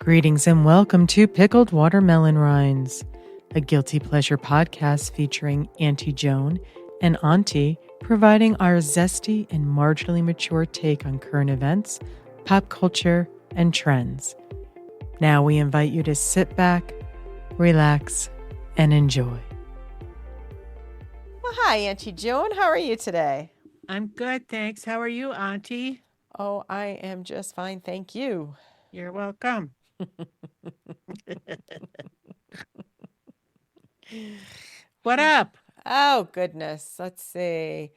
Greetings and welcome to Pickled Watermelon Rinds, a guilty pleasure podcast featuring Antie Joan and Ontie, providing our zesty and marginally mature take on current events, pop culture, and trends. Now we invite you to sit back, relax, and enjoy. Well, hi, Antie Joan. How are you today? I'm good, thanks. How are you, Auntie? Oh, I am just fine, thank you. You're welcome. What up? Oh, goodness. Let's see.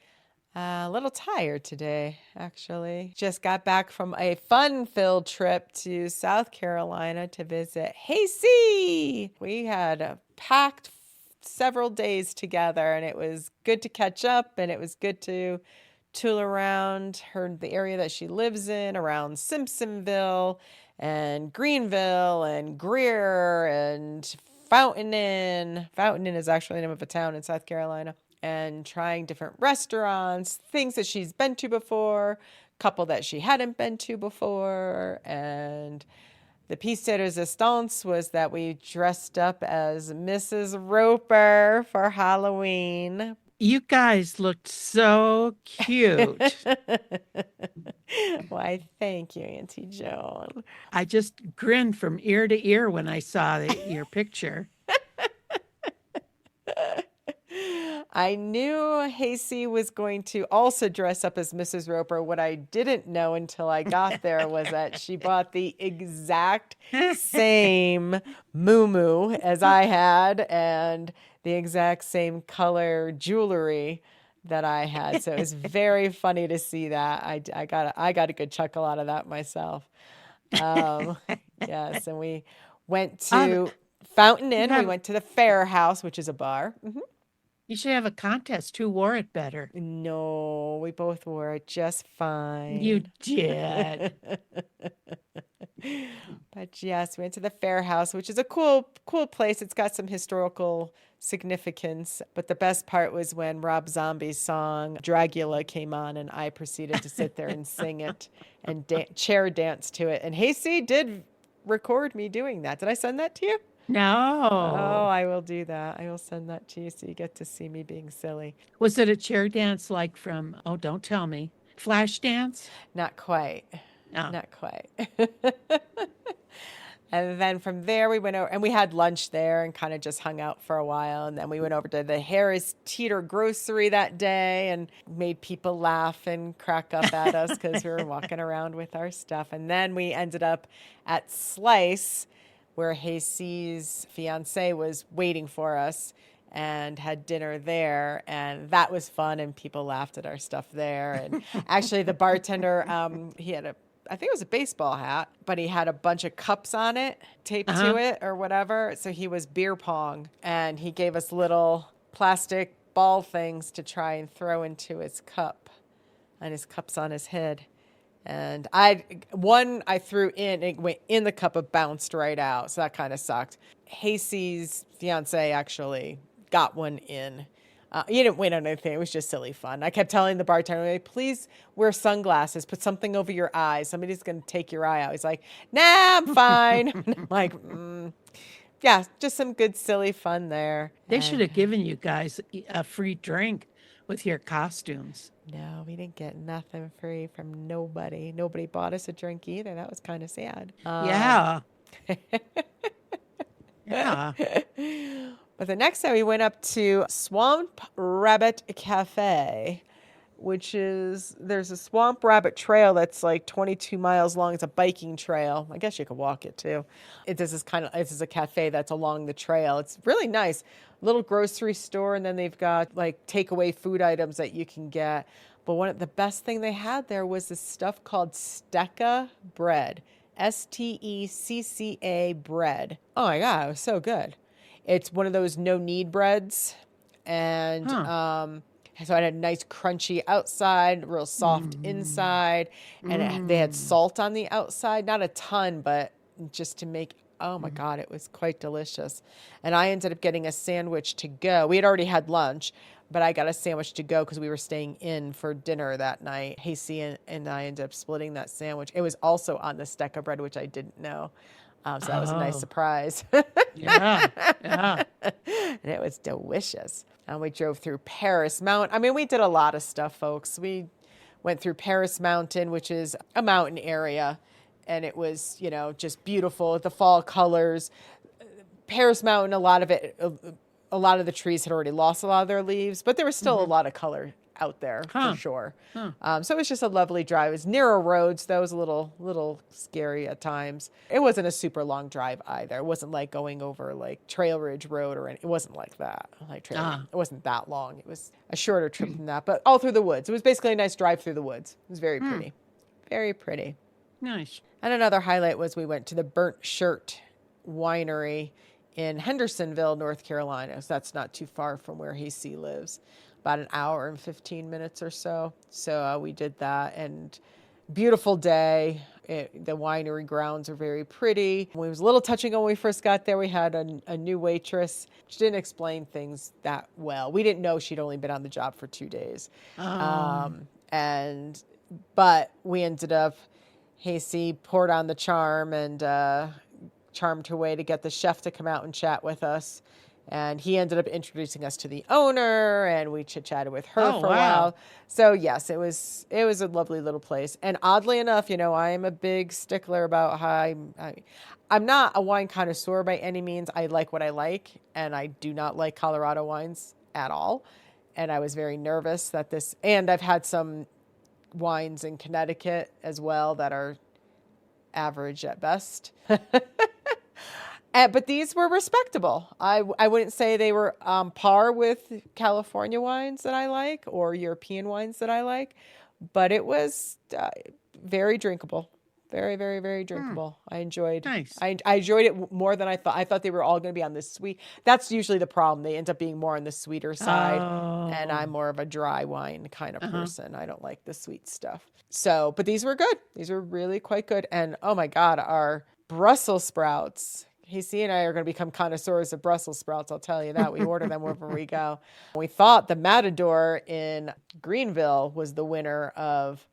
A little tired today, actually. Just got back from a fun-filled trip to South Carolina to visit Hasty. We had a packed several days together, and it was good to catch up, and it was good to tool around the area that she lives in, around Simpsonville and Greenville and Greer and Fountain Inn. Fountain Inn is actually the name of a town in South Carolina. And trying different restaurants, things that she's been to before, couple that she hadn't been to before. And the piece de resistance was that we dressed up as Mrs. Roper for Halloween. You guys looked so cute. Why, thank you, Auntie Joan. I just grinned from ear to ear when I saw your picture. I knew Hasty was going to also dress up as Mrs. Roper. What I didn't know until I got there was that she bought the exact same muumuu as I had and the exact same color jewelry that I had. So it was very funny to see that. I got a good chuckle out of that myself. Yes, and we went to Fountain Inn. We went to the Fair House, which is a bar. Mm-hmm. You should have a contest. Who wore it better? No, we both wore it just fine. You did. But yes, we went to the Fair House, which is a cool place. It's got some historical significance. But the best part was when Rob Zombie's song Dragula came on, and I proceeded to sit there and sing it and chair dance to it. And Hasty did record me doing that. Did I send that to you? No. Oh, I will do that. I will send that to you so you get to see me being silly. Was it a chair dance like from, oh, don't tell me, Flashdance? Not quite. No. Not quite. And then from there we went over and we had lunch there and kind of just hung out for a while. And then we went over to the Harris Teeter grocery that day and made people laugh and crack up at us because we were walking around with our stuff. And then we ended up at Slice, where Hasty's fiance was waiting for us and had dinner there. And that was fun. And people laughed at our stuff there. And actually the bartender, he had I think it was a baseball hat, but he had a bunch of cups on it, taped to it or whatever. So he was beer pong. And he gave us little plastic ball things to try and throw into his cup. And his cup's on his head. And I threw in, it went in the cup, it bounced right out. So that kind of sucked. Hasty's fiance actually got one in. You didn't win anything. It was just silly fun. I kept telling the bartender, please wear sunglasses, put something over your eyes. Somebody's going to take your eye out. He's like, nah, I'm fine. I'm like, yeah, just some good, silly fun there. They should have given you guys a free drink with your costumes. No, we didn't get nothing free from nobody. Nobody bought us a drink either. That was kind of sad. Yeah. Yeah. But the next day we went up to Swamp Rabbit Cafe, there's a Swamp Rabbit trail that's like 22 miles long. It's a biking trail. I guess you could walk it too. This is a cafe that's along the trail. It's really nice. Little grocery store, and then they've got like takeaway food items that you can get. But the best thing they had there was this stuff called Stecca bread. Stecca bread. Oh my God, it was so good. It's one of those no-knead breads. And so it had a nice crunchy outside, real soft inside. And they had salt on the outside. Not a ton, but just to make, oh my God, it was quite delicious. And I ended up getting a sandwich to go. We had already had lunch, but I got a sandwich to go because we were staying in for dinner that night. Hasty and I ended up splitting that sandwich. It was also on the Stecca bread, which I didn't know. So that was a nice Oh, surprise. yeah. Yeah. And it was delicious. And we drove through Paris Mountain. I mean, we did a lot of stuff, folks. We went through Paris Mountain, which is a mountain area, and it was, just beautiful. The fall colors. Paris Mountain, a lot of the trees had already lost a lot of their leaves, but there was still a lot of color out there for Huh. sure. Huh. So it was just a lovely drive. It was narrow roads. That was a little scary at times. It wasn't a super long drive either. It wasn't like going over like Trail Ridge Road or anything. It wasn't like that. It wasn't that long. It was a shorter trip than that, but all through the woods. It was basically a nice drive through the woods. It was very pretty. Very pretty. Nice. And another highlight was we went to the Burnt Shirt Winery in Hendersonville, North Carolina. So that's not too far from where Hasty lives, about an hour and 15 minutes or so. So we did that, and beautiful day. The winery grounds are very pretty. It was a little touching when we first got there. We had a new waitress. She didn't explain things that well. We didn't know she'd only been on the job for 2 days. But we ended up, Hasty poured on the charm and charmed her way to get the chef to come out and chat with us. And he ended up introducing us to the owner, and we chit-chatted with her for a while. So yes, it was a lovely little place. And oddly enough, I am a big stickler about how I'm not a wine connoisseur by any means. I like what I like, and I do not like Colorado wines at all. And I was very nervous and I've had some wines in Connecticut as well that are average at best. But these were respectable. I wouldn't say they were on par with California wines that I like or European wines that I like, but it was very drinkable. Very, very, very drinkable. I enjoyed. Nice. I enjoyed it more than I thought. I thought they were all going to be on the sweet. That's usually the problem. They end up being more on the sweeter side, and I'm more of a dry wine kind of person. I don't like the sweet stuff. So, but these were good. These were really quite good. And oh my God, our Brussels sprouts. Hasty and I are going to become connoisseurs of Brussels sprouts. I'll tell you that. We order them wherever we go. We thought the Matador in Greenville was the winner of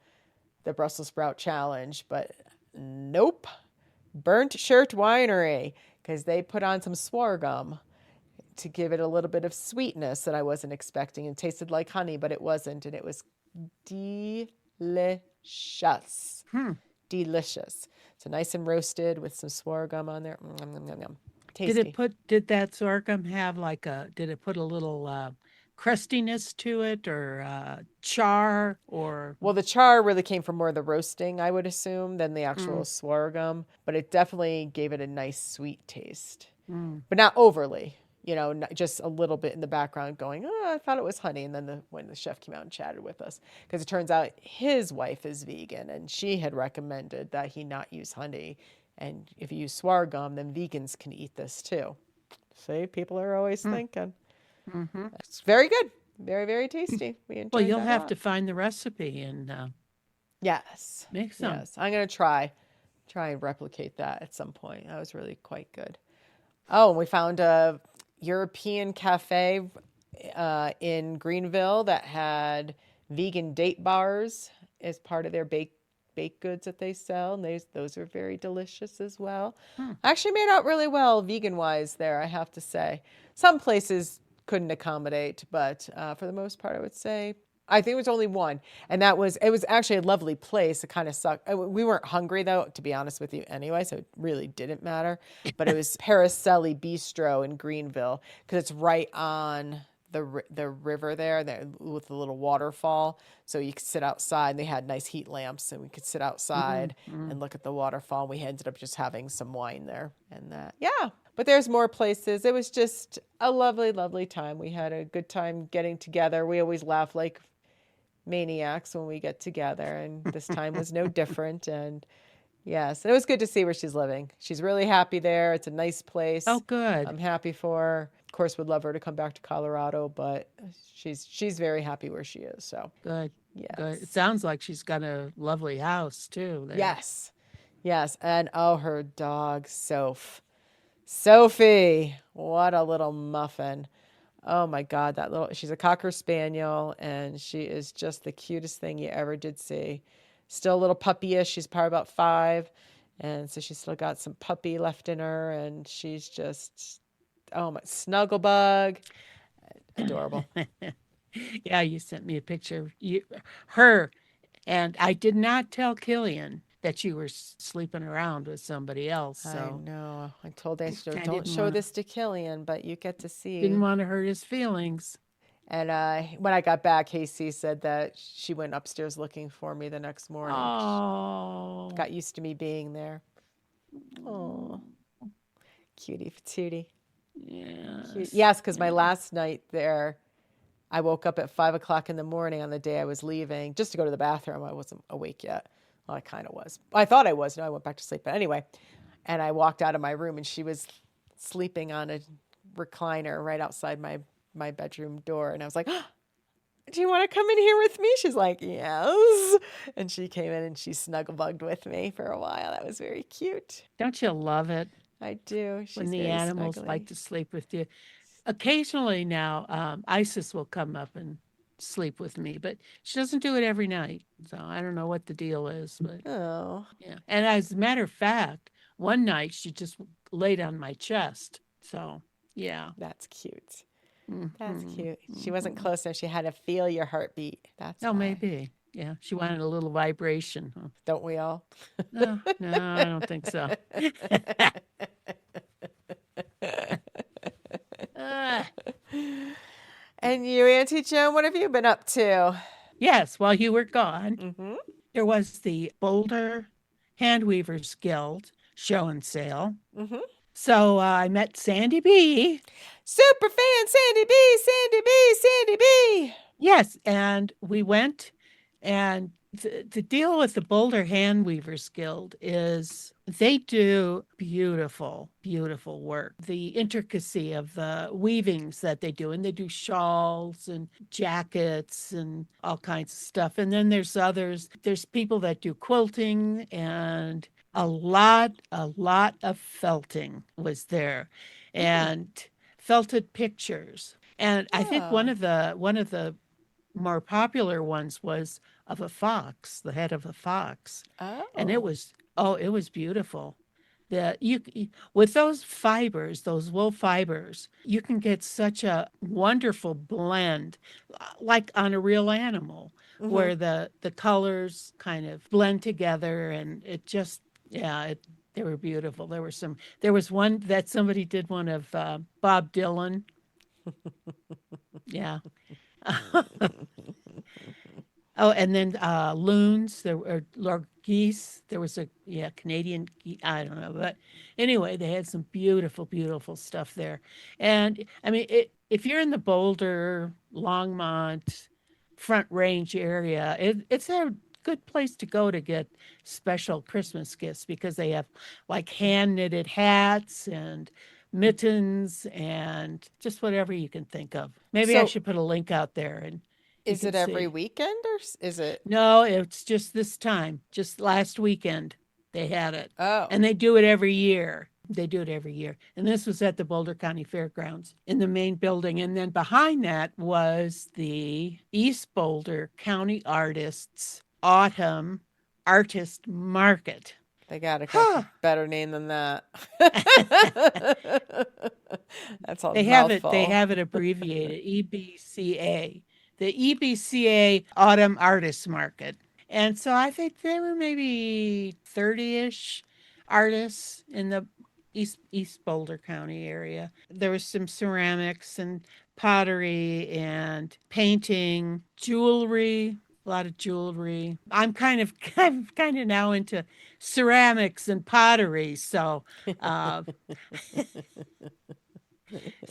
the Brussels sprout challenge, but nope. Burnt Shirt Winery, because they put on some swargum to give it a little bit of sweetness that I wasn't expecting. It tasted like honey, but it wasn't, and it was delicious. Delicious. So nice and roasted with some swargum on there. Tasty. Did that sorghum have did it put a little crustiness to it or char or? Well, the char really came from more of the roasting, I would assume, than the actual swargum, but it definitely gave it a nice sweet taste, but not overly. Just a little bit in the background going, I thought it was honey. And then when the chef came out and chatted with us, because it turns out his wife is vegan and she had recommended that he not use honey. And if you use swargum, then vegans can eat this too. See, people are always thinking. It's very good. Very, very tasty. We enjoyed Well, you'll that a have lot. to find the recipe and Yes. make some. Yes. I'm going to try and replicate that at some point. That was really quite good. Oh, and we found a European cafe in Greenville that had vegan date bars as part of their baked goods that they sell. And those are very delicious as well. Actually made out really well vegan-wise there, I have to say. Some places couldn't accommodate, but for the most part, I would say, I think it was only one. And it was actually a lovely place. It kind of sucked. We weren't hungry, though, to be honest with you anyway, so it really didn't matter. But it was Paracelli Bistro in Greenville, because it's right on the river there with the little waterfall. So you could sit outside, and they had nice heat lamps, and we could sit outside and look at the waterfall. We ended up just having some wine there. And yeah. But there's more places. It was just a lovely, lovely time. We had a good time getting together. We always laugh like maniacs when we get together, and this time was no different. And yes, and it was good to see where she's living. She's really happy there. It's a nice place. Oh, good. I'm happy for her. Of course, would love her to come back to Colorado, but she's very happy where she is. So Good. yes. Good. It sounds like she's got a lovely house too. There. Yes, and her dog Sophie, what a little muffin. Oh my God, she's a Cocker Spaniel, and she is just the cutest thing you ever did see. Still a little puppyish. She's probably about 5, And so she's still got some puppy left in her, and she's just, oh my, snuggle bug, adorable. Yeah, you sent me a picture of her, and I did not tell Killian that you were sleeping around with somebody else. I So know. I told Astro, I don't show this to Killian, but you get to didn't see. want to hurt his feelings. And when I got back, Casey said that she went upstairs looking for me the next morning. She Oh, got used to me being there. Oh, cutie patootie. Cute. yes. Yes, because my Yeah. last night there, I woke up at 5 o'clock in the morning on the day I was leaving just to go to the bathroom. I wasn't awake yet. Well, I kind of was. I thought I was. No, I went back to sleep. But anyway, and I walked out of my room and she was sleeping on a recliner right outside my bedroom door. And I was like, oh, do you want to come in here with me? She's like, yes. And she came in and she snuggle bugged with me for a while. That was very cute. Don't you love it I do. when She's the very animals like snuggly. to sleep with you? Occasionally now, Isis will come up and sleep with me, but she doesn't do it every night. So I don't know what the deal is, but Oh, yeah. And as a matter of fact, one night she just laid on my chest. So yeah. that's cute. That's Hmm. cute. She wasn't Hmm. close enough. She had to feel your heartbeat. That's Oh, why. maybe. Yeah. She wanted a little vibration. Huh? Don't we all? No, no, I don't think so. Ah, And you, Auntie Joan, what have you been up to? yes, while you were gone, Mm-hmm. there was the Boulder Handweavers Guild show and sale. Mm-hmm. So I met Sandy B. Super fan Sandy B, Sandy B, Sandy B. Yes, and we went, and the deal with the Boulder Hand Weavers Guild is they do beautiful, beautiful work. The intricacy of the weavings that they do, and they do shawls and jackets and all kinds of stuff. And then there's others, there's people that do quilting and a lot of felting was there Mm. and felted pictures. And I think Oh. one of the more popular ones was of a fox, the head of a fox, and it Oh. was it was beautiful. With those fibers, those wool fibers, you can get such a wonderful blend, like on a real animal, Mm-hmm. where the colors kind of blend together, and it just they were beautiful. There was one that somebody did one of Bob Dylan. Yeah. Oh, and then loons. There were geese. There was a Canadian. I don't know, but anyway, they had some beautiful, beautiful stuff there. And I mean, if you're in the Boulder, Longmont, Front Range area, it's a good place to go to get special Christmas gifts because they have like hand knitted hats and mittens and just whatever you can think of. Maybe I So should put a link out there and you is can it every see. weekend or is it? No, it's just this time, just last weekend they had it. Oh. And they do it every year. They do it every year. And this was at the Boulder County Fairgrounds in the main building. And then behind that was the East Boulder County Artists Autumn Artist Market. They got a Huh. better name than that. That's a They mouthful. have it abbreviated EBCA, the EBCA Autumn Artists Market. And so I think there were maybe 30-ish artists in the East Boulder County area. There was some ceramics and pottery and painting, jewelry, a lot of jewelry. I'm kind of now into ceramics and pottery, uh,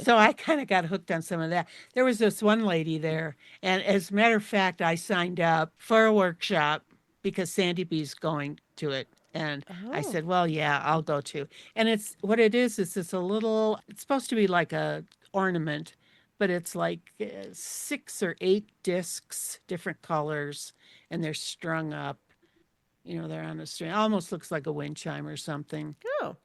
so I kind of got hooked on some of that. There was this one lady there, and as a matter of fact, I signed up for a workshop because Sandy B's going to it. And I Oh. said, well, yeah, I'll go too. And it's what it is it's a little, it's supposed to be like a ornament, but it's like 6 or 8 discs, different colors, and they're strung up. You know, they're on a string. Almost looks like a wind chime or something, Oh.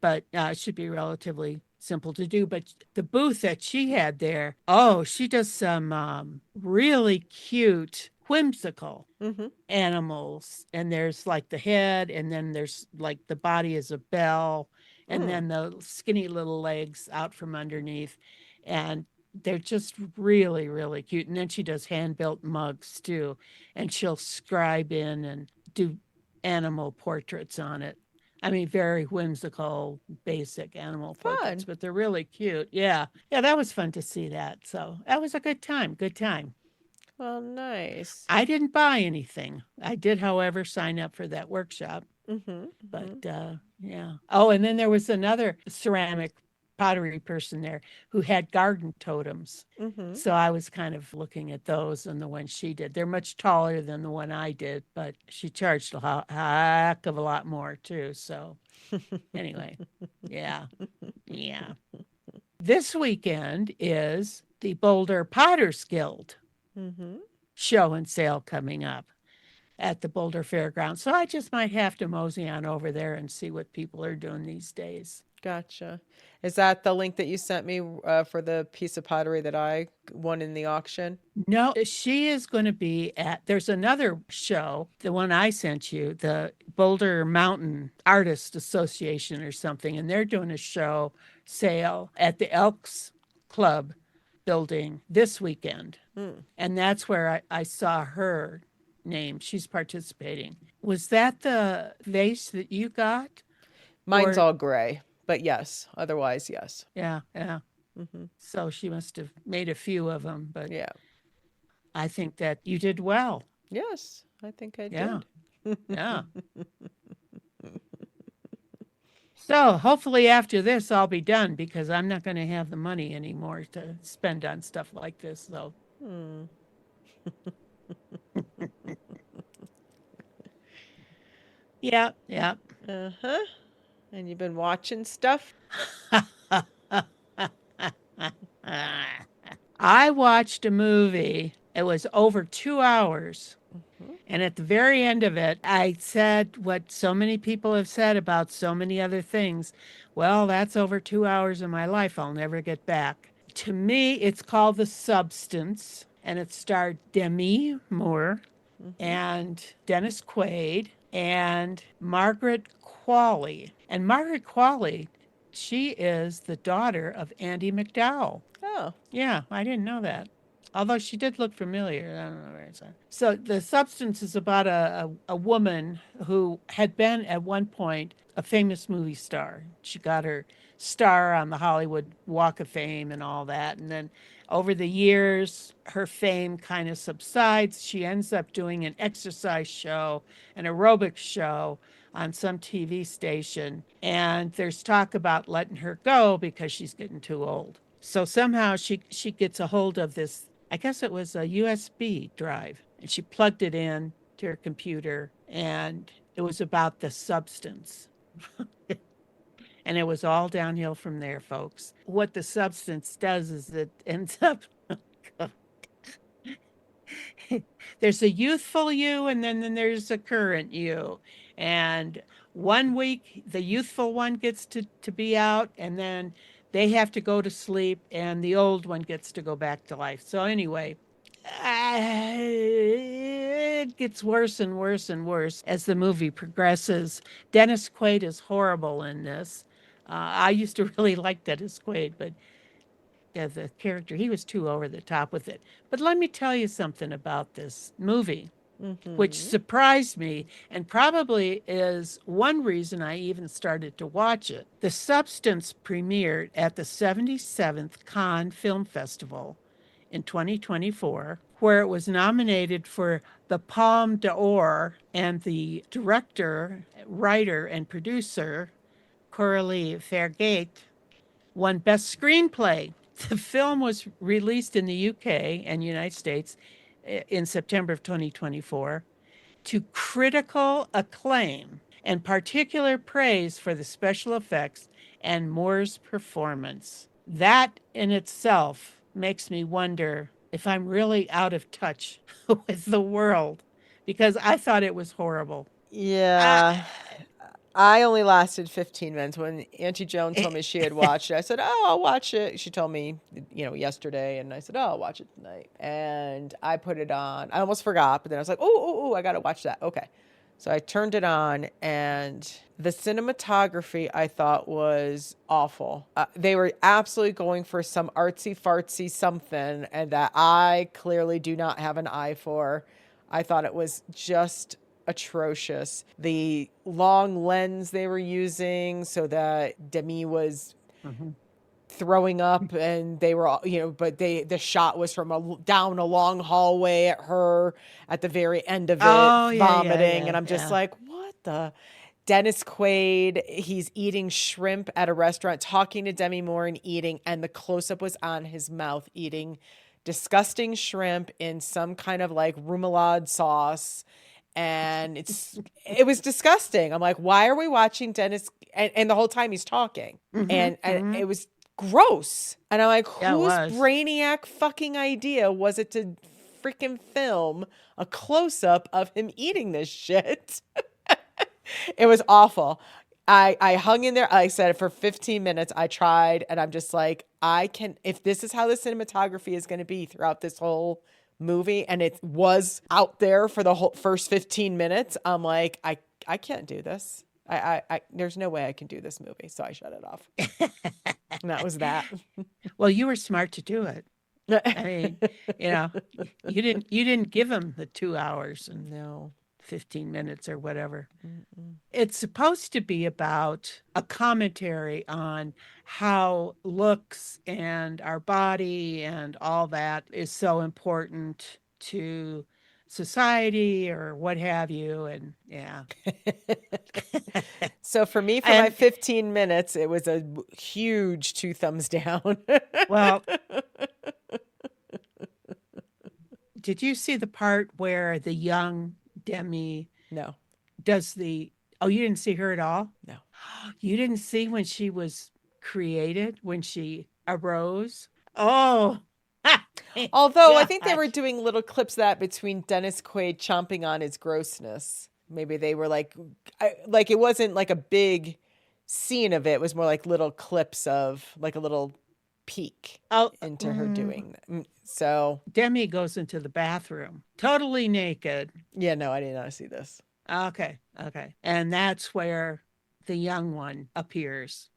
but it should be relatively simple to do. But the booth that she had there, oh, she does some really cute whimsical Mm-hmm. animals, and there's like the head, and then there's like the body is a bell, and Mm. then the skinny little legs out from underneath, and they're just really really cute. And then she does hand built mugs too, and she'll scribe in and do animal portraits on it. I mean, very whimsical, basic animal portraits, Fun. but they're really cute. Yeah. Yeah, that was fun to see that. So that was a good time. Good time. Well, nice. I didn't buy anything. I did, however, sign up for that workshop. Mm-hmm. But Mm-hmm. yeah. Oh, and then there was another ceramic pottery person there who had garden totems. Mm-hmm. So I was kind of looking at those and the ones she did. They're much taller than the one I did, but she charged a heck of a lot more too. So anyway, yeah, yeah. This weekend is the Boulder Potters Guild Mm-hmm. show and sale coming up at the Boulder Fairgrounds. So I just might have to mosey on over there and see what people are doing these days. Gotcha. Is that the link that you sent me for the piece of pottery that I won in the auction? No, she is going to be at, there's another show, the one I sent you, the Boulder Mountain Artist Association or something, and they're doing a show sale at the Elks Club building this weekend. Mm. And that's where I saw her name. She's participating. Was that the vase that you got? Mine's Or, all gray, but yes. Otherwise, yes. yeah, yeah. Mm-hmm. So she must have made a few of them, but Yeah. I think that you did well. Yes, I think I Yeah, did. yeah. So hopefully after this, I'll be done because I'm not going to have the money anymore to spend on stuff like this. So, Hmm. yeah, yeah. Uh-huh. And you've been watching stuff? I watched a movie. It was over 2 hours. Mm-hmm. And at the very end of it, I said what so many people have said about so many other things. Well, that's over 2 hours of my life I'll never get back. To me, it's called The Substance, and it starred Demi Moore Mm-hmm. and Dennis Quaid and Margaret Qualley. And Margaret Qualley, she is the daughter of Andy McDowell. Oh. Yeah, I didn't know that. Although she did look familiar. I don't know where it's at. So the substance is about a woman who had been at one point a famous movie star. She got her star on the Hollywood Walk of Fame and all that. And then over the years, her fame kind of subsides. She ends up doing an exercise show, an aerobics show on some TV station. And there's talk about letting her go because she's getting too old. So somehow she gets a hold of this, I guess it was a USB drive, and she plugged it in to her computer, and it was about the substance. And it was all downhill from there, folks. What the substance does is it ends up there's a youthful you, and then there's a current you. And one week the youthful one gets to be out, and then they have to go to sleep, and the old one gets to go back to life. So anyway, it gets worse and worse and worse as the movie progresses. Dennis Quaid is horrible in this. I used to really like Dennis Quaid, but yeah, the character, he was too over the top with it. But let me tell you something about this movie, which Mm-hmm. surprised me and probably is one reason I even started to watch it. The Substance premiered at the 77th Cannes Film Festival in 2024, where it was nominated for the Palme d'Or, and the director, writer, and producer, Coralie Vergate, won Best Screenplay. The film was released in the UK and United States in September of 2024 to critical acclaim and particular praise for the special effects and Moore's performance. That in itself makes me wonder if I'm really out of touch with the world because I thought it was horrible. I, Yeah. I only lasted 15 minutes. When Auntie Joan told me she had watched it, I said, "Oh, I'll watch it." She told me, yesterday, and I said, "Oh, I'll watch it tonight." And I put it on. I almost forgot, but then I was like, "Oh, I got to watch that." Okay. So I turned it on, and the cinematography I thought was awful. They were absolutely going for some artsy fartsy something, and that I clearly do not have an eye for. I thought it was just atrocious. The long lens they were using so that Demi was Mhm. throwing up, and they were all, but the shot was from down a long hallway at her at the very end of it Oh, yeah, yeah, vomiting, and yeah, I'm just yeah. like, what the. Dennis Quaid, he's eating shrimp at a restaurant, talking to Demi Moore and eating, and the close up was on his mouth eating disgusting shrimp in some kind of like remoulade sauce, and it was disgusting. I'm like, why are we watching Dennis? And the whole time he's talking, Mhm, and mhm. it was gross. And I'm like, Yeah, it whose was. brainiac fucking idea was it to freaking film a close up of him eating this shit? It was awful. I hung in there, like I said, for 15 minutes. I tried, and I'm just like, if this is how the cinematography is going to be throughout this whole movie, and it was out there for the whole first 15 minutes, I'm like, I can't do this. There's no way I can do this movie. So I shut it off. And that was that. Well, you were smart to do it. I mean, you know, you didn't give him the 2 hours and No. 15 minutes or whatever. Mm-mm. It's supposed to be about a commentary on how looks and our body and all that is so important to society or what have you. And yeah. So for me, for my And 15 minutes, it was a huge 2 thumbs down. well, did you see the part where the young Demi No, does the, oh, you didn't see her at all? no. You didn't see when she was created, when she arose? Oh, Although I think they were gosh. doing little clips of that between Dennis Quaid chomping on his grossness. Maybe they were like it wasn't like a big scene of it. It was more like little clips of like a little peek Oh, into her doing that. So Demi goes into the bathroom totally naked. yeah, no, I did not see this. Okay, okay. And that's where the young one appears.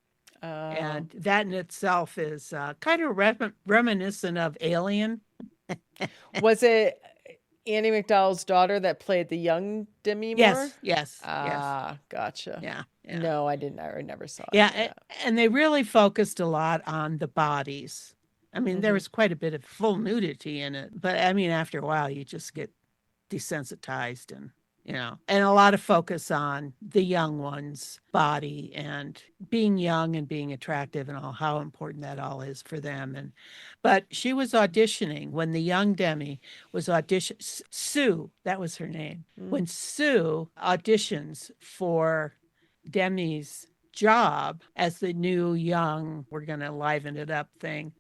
Oh, And that in itself is kind of reminiscent of Alien. was it Annie McDowell's daughter that played the young Demi Moore? Yes, yes, yes. Ah, gotcha. Yeah, yeah. No, I didn't. I never saw any Yeah, of that. and they really focused a lot on the bodies. I mean, there Hmm. was quite a bit of full nudity in it, but I mean, after a while, you just get desensitized and a lot of focus on the young one's body and being young and being attractive and all how important that all is for them. And but she was auditioning when the young Demi was audition Sue, that was her name. Mm. When Sue auditions for Demi's job as the new young, we're going to liven it up thing.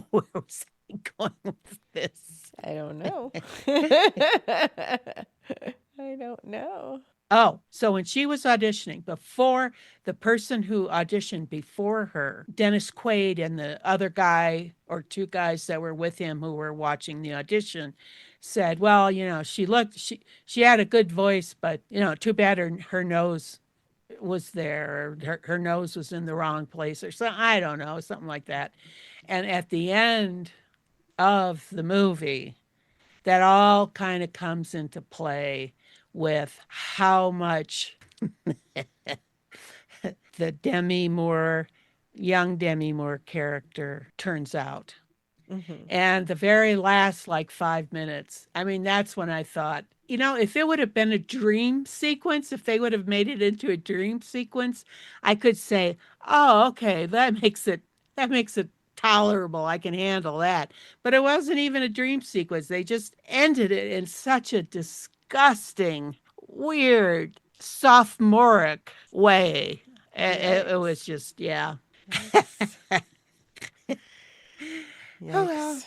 Where was I going with this? I don't know. I don't know. Oh, so when she was auditioning, before the person who auditioned before her, Dennis Quaid and the other guy or two guys that were with him who were watching the audition said, well, she had a good voice, but, too bad her nose was there, or her nose was in the wrong place, or something. I don't know, something like that. And at the end of the movie, that all kind of comes into play with how much the Demi Moore, young Demi Moore character turns out. Hmm. And the very last, like 5 minutes, I mean, that's when I thought, if it would have been a dream sequence, if they would have made it into a dream sequence, I could say, oh, okay, that makes it tolerable. I can handle that. But it wasn't even a dream sequence. They just ended it in such a disgusting, weird, sophomoric way. It was Yikes. just, yeah. Yikes. Oh well. Yikes.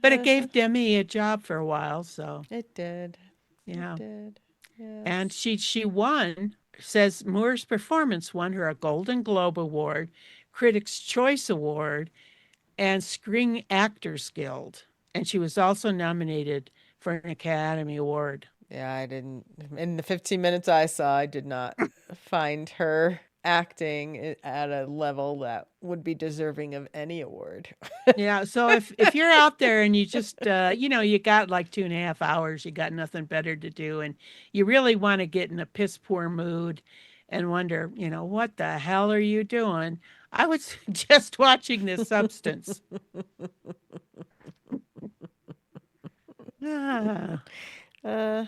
But it gave Demi a job for a while, so It did. It yeah. did. And Yes. she won says Moore's performance won her a Golden Globe Award, Critics' Choice Award, and Screen Actors Guild. And she was also nominated for an Academy Award. Yeah, I didn't. In the 15 minutes I saw, I did not find her acting at a level that would be deserving of any award. Yeah, so if you're out there and you just you got like 2.5 hours, you got nothing better to do, and you really want to get in a piss poor mood and wonder, what the hell are you doing? I would suggest watching this Substance. Ah, Uh-huh.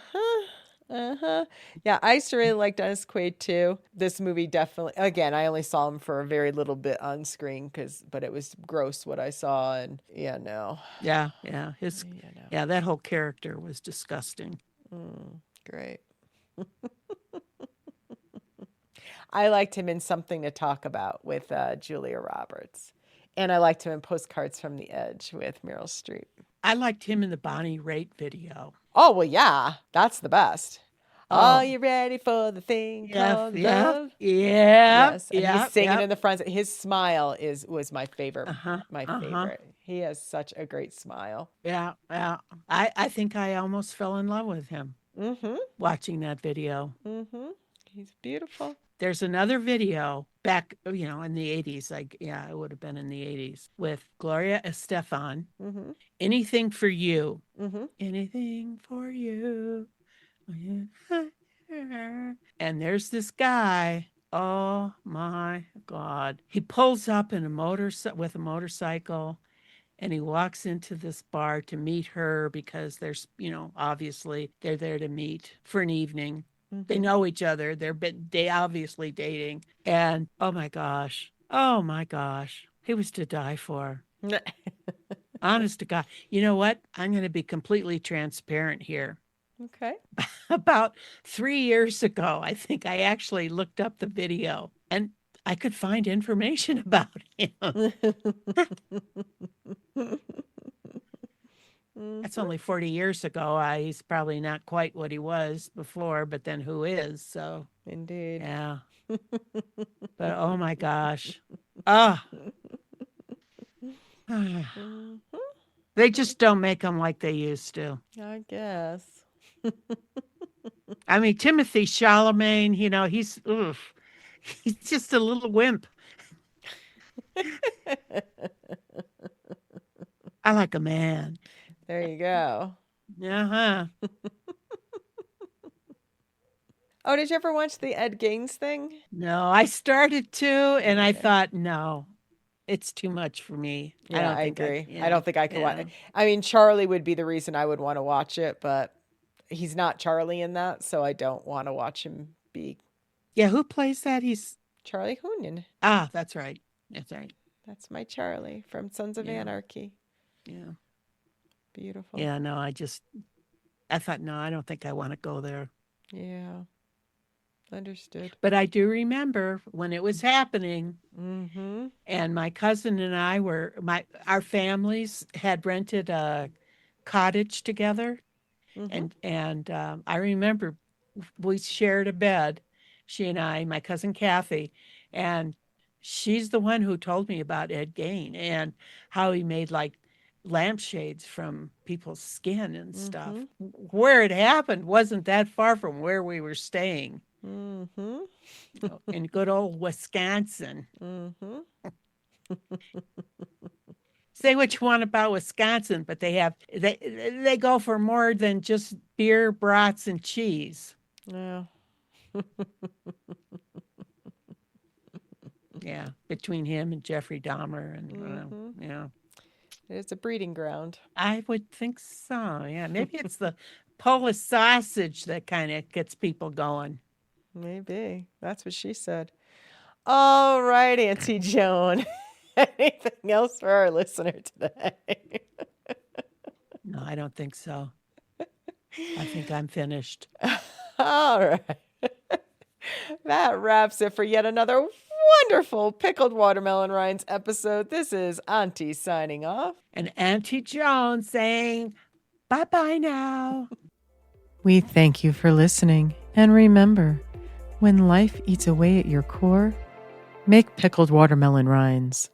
Uh-huh. Yeah, I used to really like Dennis Quaid too. This movie definitely, again, I only saw him for a very little bit on screen but it was gross what I saw, and yeah, no. yeah, No. yeah, that whole character was disgusting. Great. I liked him in Something to Talk About with Julia Roberts. And I liked him in Postcards from the Edge with Meryl Streep. I liked him in the Bonnie Raitt video. Oh, well, yeah, that's the best. Are Oh, you ready for the thing yeah, called yeah, love? yeah, Yes, and yeah, he's singing yeah. in the front. His smile was my favorite. Uh-huh, My uh-huh. favorite. He has such a great smile. Yeah, yeah. I think I almost fell in love with him Mm-hmm. watching that video. Mm-hmm. He's beautiful. There's another video back, in the 80s. Like, yeah, it would have been in the 80s with Gloria Estefan. Mm-hmm. Anything for you. Mm-hmm. Anything for you. And there's this guy. Oh my God. He pulls up in with a motorcycle, and he walks into this bar to meet her because obviously they're there to meet for an evening. They Mm-hmm. know each other. They obviously dating. And oh my gosh. Oh my gosh. He was to die for. Honest to God. You know what? I'm going to be completely transparent here. Okay. About 3 years ago, I think I actually looked up the video and I could find information about him. That's only 40 years ago. He's probably not quite what he was before, but then who is? So, Indeed. yeah. But oh my gosh. Ah. They just don't make them like they used to. I guess. I mean, Timothy Chalamet, he's just a little wimp. I like a man. There you go. Uh-huh. Oh, did you ever watch the Ed Gaines thing? No, I started to, and I thought, no, it's too much for me. Yeah, I think agree. I don't think I could watch yeah. it. I mean, Charlie would be the reason I would want to watch it, but he's not Charlie in that, so I don't want to watch him be Yeah, who plays that? Charlie Hunnam. That's right. That's right. That's my Charlie from Sons of Yeah. Anarchy. Yeah. Beautiful. Yeah, no, I thought, no, I don't think I want to go there. Yeah. Understood. But I do remember when it was happening, Mm-hmm. and my cousin and I our families had rented a cottage together, Mm-hmm. and I remember we shared a bed, she and I, my cousin Kathy, and she's the one who told me about Ed Gain and how he made like lampshades from people's skin and stuff. Where it happened wasn't that far from where we were staying. Mm-hmm. In good old Wisconsin. Mm-hmm. Say what you want about Wisconsin, but they go for more than just beer, brats, and cheese. Yeah. Yeah, between him and Jeffrey Dahmer, and yeah, It's a breeding ground. I would think so. Yeah, maybe it's the Polish sausage that kind of gets people going. Maybe. That's what she said. All right, Auntie Joan. Anything else for our listener today? No, I don't think so. I think I'm finished. All right. That wraps it for yet another wonderful Pickled Watermelon Rinds episode. This is Auntie signing off. And Antie Joan saying bye-bye now. We thank you for listening, and remember, When life eats away at your core, make pickled watermelon rinds.